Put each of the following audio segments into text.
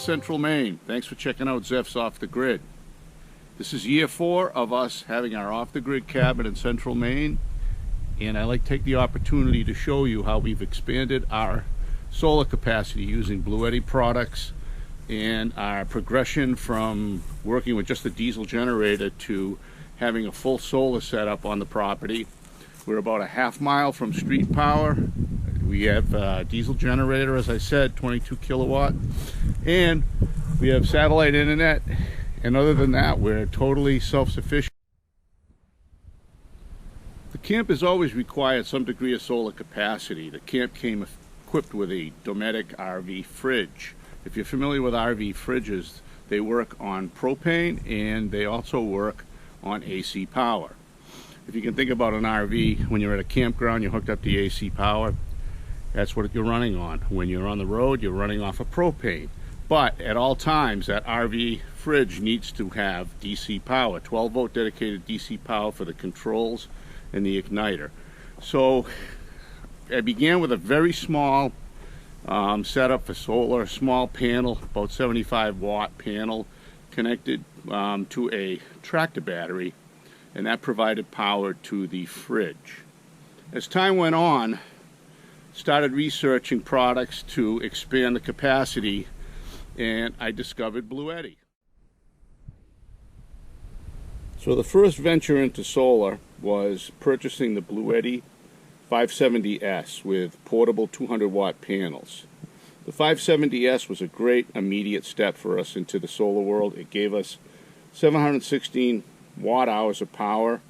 Central Maine. Thanks for checking out Zeph's Off the Grid. This is year 4 of us having our off-the-grid cabin in Central Maine, and I'd like to take the opportunity to show you how we've expanded our solar capacity using Bluetti products and our progression from working with just a diesel generator to having a full solar setup on the property. We're about a half mile from street power. We have a diesel generator, as I said, 22 kilowatt, and we have satellite internet, and other than that, we're totally self-sufficient. The camp has always required some degree of solar capacity. The camp came equipped with a Dometic RV fridge. If you're familiar with RV fridges, they work on propane and they also work on AC power. If you can think about an RV, when you're at a campground, you're hooked up to AC power. That's what you're running on. When you're on the road, you're running off of propane. But at all times, that RV fridge needs to have DC power, 12-volt dedicated DC power for the controls and the igniter. So I began with a very small setup for solar, small panel, about 75-watt panel, connected to a tractor battery, and that provided power to the fridge. As time went on, started researching products to expand the capacity, and I discovered Bluetti. So the first venture into solar was purchasing the Bluetti 570S with portable 200-watt panels. The 570S was a great immediate step for us into the solar world. It gave us 716 watt-hours of power.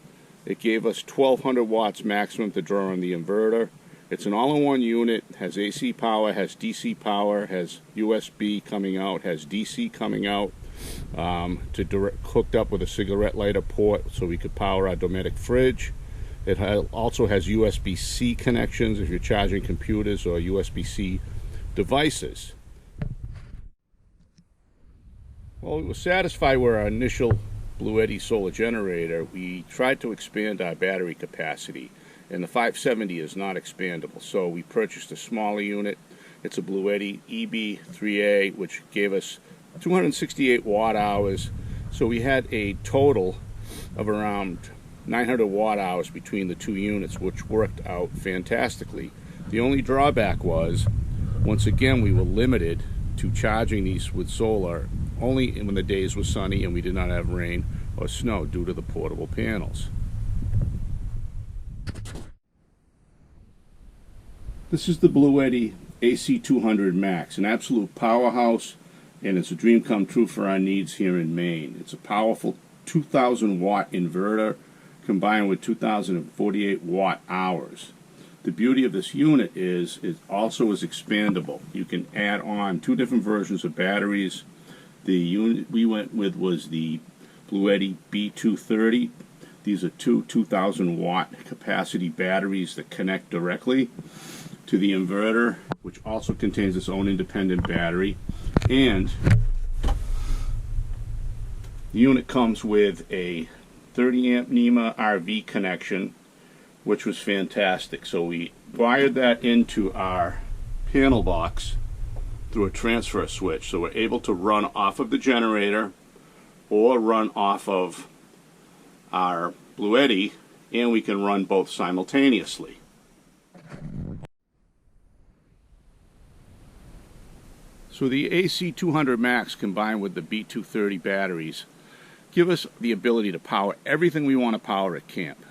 It gave us 1200 watts maximum to draw on the inverter. It's an all-in-one unit, has AC power, has DC power, has USB coming out, has DC coming out, hooked up with a cigarette lighter port so we could power our Dometic fridge. It also has USB-C connections if you're charging computers or USB-C devices. Well, we were satisfied with our initial Bluetti solar generator. We tried to expand our battery capacity, and the 570 is not expandable, so we purchased a smaller unit. It's a Bluetti B230, which gave us 268 watt hours, so we had a total of around 900 watt hours between the two units, which worked out fantastically. The only drawback was, once again, we were limited to charging these with solar only when the days were sunny and we did not have rain or snow due to the portable panels. This is the Bluetti AC200 Max, an absolute powerhouse, and it's a dream come true for our needs here in Maine. It's a powerful 2,000 watt inverter combined with 2,048 watt hours. The beauty of this unit is it also is expandable. You can add on 2 different versions of batteries. The unit we went with was the Bluetti B230. These are 2,000 watt capacity batteries that connect directly to the inverter, which also contains its own independent battery. And the unit comes with a 30 amp NEMA RV connection, which was fantastic. So we wired that into our panel box through a transfer switch, so we're able to run off of the generator or run off of our Bluetti, and we can run both simultaneously. So the AC200 Max combined with the B230 batteries give us the ability to power everything we want to power at camp.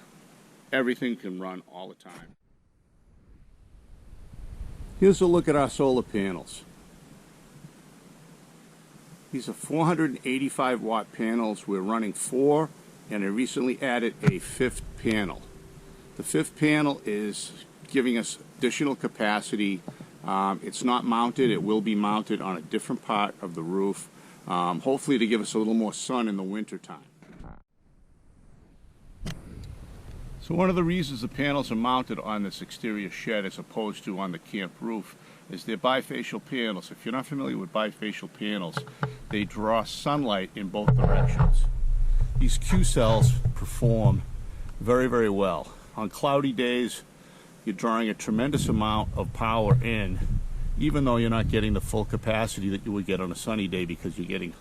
Everything can run all the time. Here's a look at our solar panels. These are 485 watt panels. We're running 4, and I recently added a 5th panel. The 5th panel is giving us additional capacity. It's not mounted. It will be mounted on a different part of the roof, hopefully to give us a little more sun in the winter time. So one of the reasons the panels are mounted on this exterior shed as opposed to on the camp roof is they're bifacial panels. If you're not familiar with bifacial panels, they draw sunlight in both directions. These Q cells perform very, very well. On cloudy days, you're drawing a tremendous amount of power in, even though you're not getting the full capacity that you would get on a sunny day, because you're getting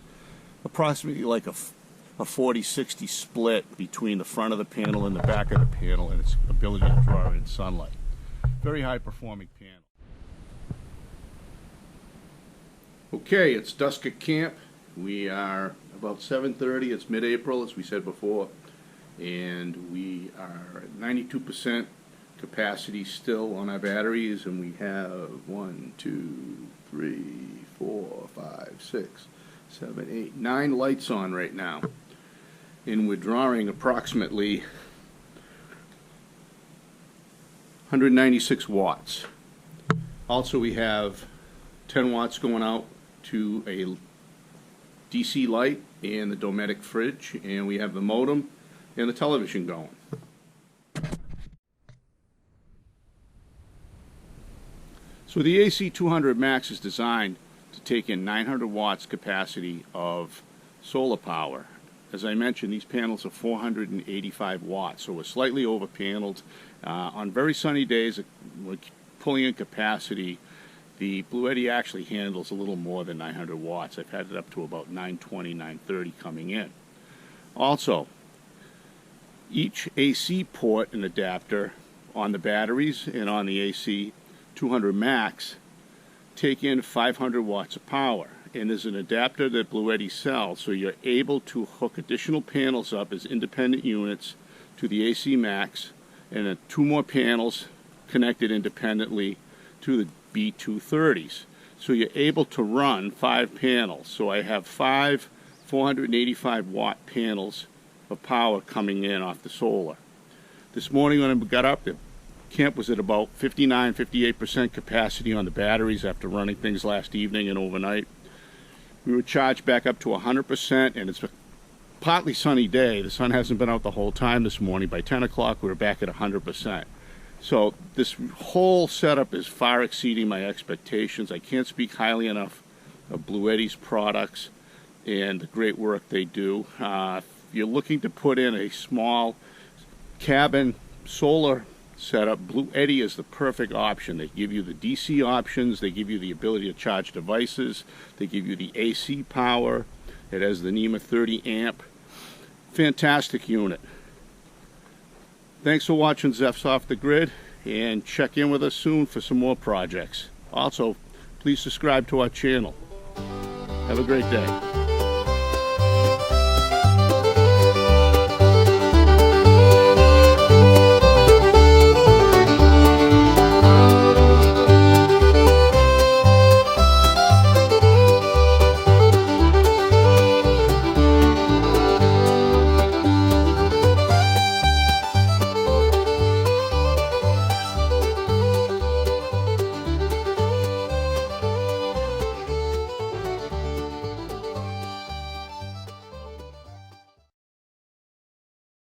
approximately like a 40-60 split between the front of the panel and the back of the panel, and its ability to draw in sunlight. Very high performing panel. Okay, it's dusk at camp. We are about 7:30. It's mid-April, as we said before, and we are at 92% capacity still on our batteries, and we have 1, 2, 3, 4, 5, 6, 7, 8, 9 lights on right now, and we're drawing approximately 196 watts. Also, we have 10 watts going out to a DC light and the Dometic fridge, and we have the modem and the television going. So the AC200 Max is designed to take in 900 watts capacity of solar power. As I mentioned, these panels are 485 watts, so we're slightly over paneled. On very sunny days, we're pulling in capacity. The Bluetti actually handles a little more than 900 watts. I've had it up to about 920, 930 coming in. Also, each AC port and adapter on the batteries and on the AC200 Max take in 500 watts of power. And there's an adapter that Bluetti sells, so you're able to hook additional panels up as independent units to the AC Max, and then 2 more panels connected independently to the B230s. So you're able to run 5 panels. So I have 5 485 watt panels of power coming in off the solar. This morning when I got up, the camp was at about 59-58% capacity on the batteries after running things last evening and overnight. We were charged back up to 100%, and it's a partly sunny day. The sun hasn't been out the whole time this morning. By 10 o'clock we were back at 100%. So this whole setup is far exceeding my expectations. I can't speak highly enough of Bluetti's products and the great work they do. If you're looking to put in a small cabin solar setup, Bluetti is the perfect option. They give you the DC options, they give you the ability to charge devices, they give you the AC power. It has the NEMA 30 amp. Fantastic unit. Thanks for watching Zeph's Off the Grid, and check in with us soon for some more projects. Also, please subscribe to our channel. Have a great day.